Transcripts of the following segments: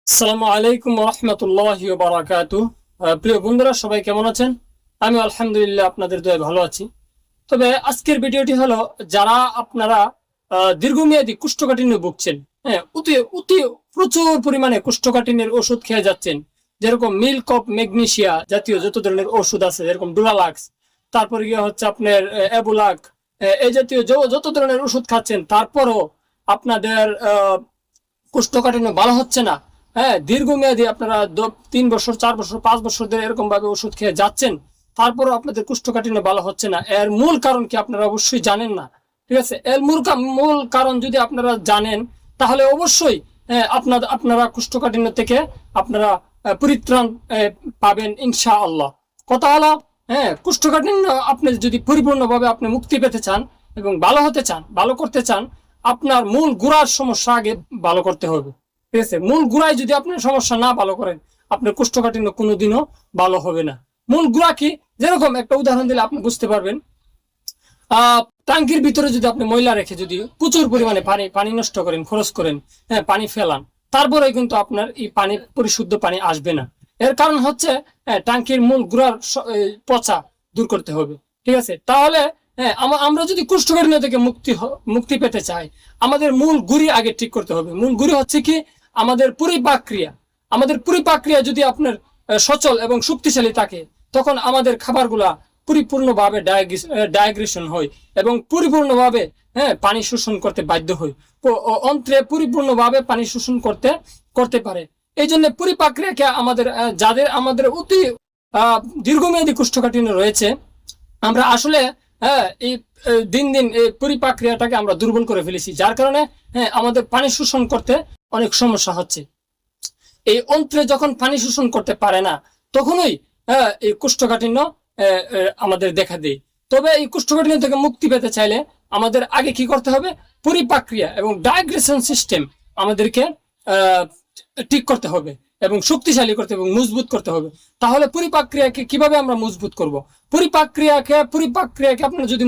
আসসালামু আলাইকুম রহমতুল্লাহি ওয়া বারাকাতুহু। প্রিয় বন্ধুরা, সবাই কেমন আছেন? আমি আলহামদুলিল্লাহ আপনাদের দয়ায় ভালো আছি। তবে আজকের ভিডিওটি হলো, যারা আপনারা দীর্ঘমেয়াদী কোষ্ঠকাঠিন্য ভুগছেন, হ্যাঁ, অতি অতি প্রচুর পরিমাণে কোষ্ঠকাঠিন্যের ওষুধ খেয়ে যাচ্ছেন, যেরকম মিল্ক অফ ম্যাগনেসিয়া জাতীয় যত ধরনের ওষুধ আছে, যেরকম ডুরালাক্স, তারপরে গিয়ে হচ্ছে আপনার অ্যাবুলাক, এই জাতীয় যত ধরনের ওষুধ খাচ্ছেন, তারপরও আপনাদের কোষ্ঠকাঠিন্য ভালো হচ্ছে না। হ্যাঁ, দীর্ঘমেয়াদী আপনারা 3 বছর 4 বছর 5 বছর ধরে এরকম ভাবে ওষুধ খেয়ে যাচ্ছেন, তারপরও আপনাদের কোষ্ঠকাঠিন্য ভালো হচ্ছে না। এর মূল কারণ কি আপনারা অবশ্যই জানেন না। ঠিক আছে, এর মূল কারণ যদি আপনারা জানেন, তাহলে অবশ্যই আপনারা কোষ্ঠকাঠিন্য থেকে আপনারা পরিত্রাণ পাবেন ইনশাআল্লাহ। কথা হলো, হ্যাঁ, কোষ্ঠকাঠিন্য আপনি যদি পরিপূর্ণভাবে আপনি মুক্তি পেতে চান এবং ভালো হতে চান, ভালো করতে চান, আপনার মূল গোড়ার সমস্যা আগে ভালো করতে হবে। ঠিক আছে, মূল গোড়ায় যদি আপনার সমস্যা না ভালো করেন, আপনার কোষ্ঠকাঠিন্য কোনোদিনও ভালো হবে না। মূল গোড়া কি? যেরকম একটা উদাহরণ দিলে আপনি বুঝতে পারবেন। ট্যাঙ্কির ভিতরে যদি আপনি ময়লা রেখে যদি প্রচুর পরিমাণে পানি নষ্ট করেন, খরচ করেন, হ্যাঁ, পানি ফেলান, তারপরে কিন্তু আপনার এই পানি পরিশুদ্ধ পানি আসবে না। এর কারণ হচ্ছে ট্যাঙ্কির মূল গোড়ার পচা দূর করতে হবে। ঠিক আছে, তাহলে হ্যাঁ, আমরা যদি কোষ্ঠকাঠিন্য থেকে মুক্তি পেতে চাই, আমাদের মূল গুড়ি আগে ঠিক করতে হবে। মূল গুড়ি হচ্ছে কি? আমাদের পরিপাক্রিয়া যদি আপনার সচল এবং শক্তিশালী থাকে, তখন আমাদের খাবারগুলা পরিপূর্ণভাবে ডাইগ্রেশন হয় এবং পরিপূর্ণভাবে, হ্যাঁ, পানি শোষণ করতে বাধ্য হয়, অন্ত্রে পরিপূর্ণভাবে পানি শোষণ করতে পারে। এই জন্য পরিপাক্রিয়াকে যাদের আমাদের অতি দীর্ঘমেয়াদী কোষ্ঠকাঠিন্য রয়েছে, আমরা আসলে, হ্যাঁ, এই দিন দিন এই পরিপাক্রিয়াটাকে আমরা দুর্বল করে ফেলেছি, যার কারণে, হ্যাঁ, আমাদের পানি শোষণ করতে অনেক সমস্যা হচ্ছে। এই অন্ত্রে যখন পানি শোষণ করতে পারে না, তখনই এই কোষ্ঠকাঠিন্য আমাদের দেখা দেয়। তবে এই কোষ্ঠকাঠিন্য থেকে মুক্তি পেতে চাইলে আমাদের আগে কি করতে হবে? পরিপাক্রিয়া এবং ডাইগ্রেশন সিস্টেম আমাদেরকে ঠিক করতে হবে এবং শক্তিশালী করতে এবং মজবুত করতে হবে। তাহলে পরিপাক্রিয়াকে কিভাবে আমরা মজবুত করব? পরিপাক্রিয়াকে আপনারা যদি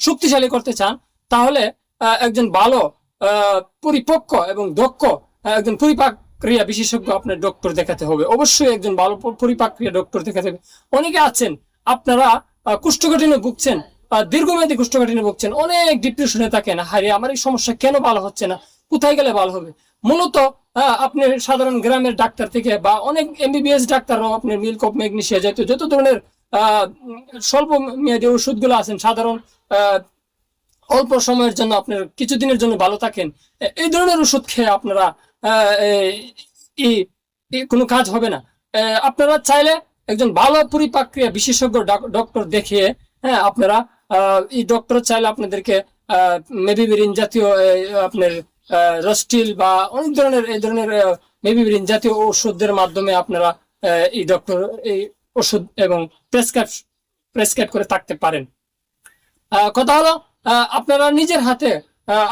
শক্তিশালী করতে চান, তাহলে একজন ভালো পরিপক্ক এবং দক্ষ একজন পরিপাক্রিয়া বিশেষজ্ঞ আপনার ডক্টর দেখাতে হবে। অবশ্যই একজন ভালো পরিপাক্রিয়া ডক্টর দেখাতে হবে। অনেকে আছেন আপনারা কোষ্ঠকাঠিন্য ভুগছেন, দীর্ঘমেয়াদী কোষ্ঠকাঠিন্য ভুগছেন, অনেক ডিপ্রেশনে থাকেন, হারিয়ে আমার এই সমস্যা কেন ভালো হচ্ছে না, কোথায় গেলে ভালো হবে? মূলত আপনি সাধারণ গ্রামের ডাক্তার থেকে বা অনেক এমবিবিএস ডাক্তাররাও আপনার মিল্ক অফ ম্যাগনেসিয়া জাতীয় যত ধরনের স্বল্প মেয়াদী ওষুধগুলো আছেন, সাধারণ অল্প সময়ের জন্য আপনার কিছুদিনের জন্য ভালো থাকেন, এই ধরনের ওষুধ খেয়ে আপনারা কোনো কাজ হবে না। আপনারা চাইলে একজন ভালো পরিপাক্রিয়া বিশেষজ্ঞ ডক্টর দেখিয়ে, হ্যাঁ, আপনারা এই ডক্টর চাইলে আপনাদেরকে মেবিবিরিন জাতীয় আপনার রস্টিল বা অনেক ধরনের এই ধরনের মেবিবিরিন জাতীয় ওষুধের মাধ্যমে আপনারা এই ডক্টর এই ওষুধ এবং প্রেসক্রাইব করে থাকতে পারেন। কথা হলো, আপনারা নিজের হাতে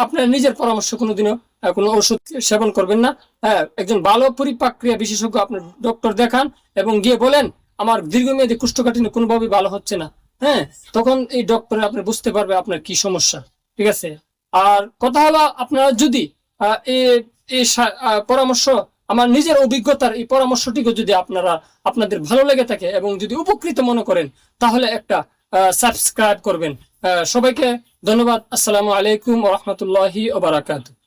আপনার নিজের পরামর্শ কোনোদিনও কোনো ওষুধ সেবন করবেন না। হ্যাঁ, একজন ভালো পরিপাক্রিয়া বিশেষজ্ঞ আপনার ডক্টর দেখান এবং গিয়ে বলেন আমার দীর্ঘমেয়াদী কোষ্ঠকাঠিন্য কোনোভাবেই ভালো হচ্ছে না। হ্যাঁ, তখন এই ডক্টর আপনি বুঝতে পারবে আপনার কি সমস্যা। ঠিক আছে, আর কথা হলো, আপনারা যদি এই পরামর্শ, আমার নিজের অভিজ্ঞতার এই পরামর্শটিকে যদি আপনাদের ভালো লেগে থাকে এবং যদি উপকৃত মনে করেন, তাহলে একটা সাবস্ক্রাইব করবেন। সবাইকে ধন্যবাদ। আসসালামু আলাইকুম ওয়া রাহমাতুল্লাহি ওয়া বারাকাতুহু।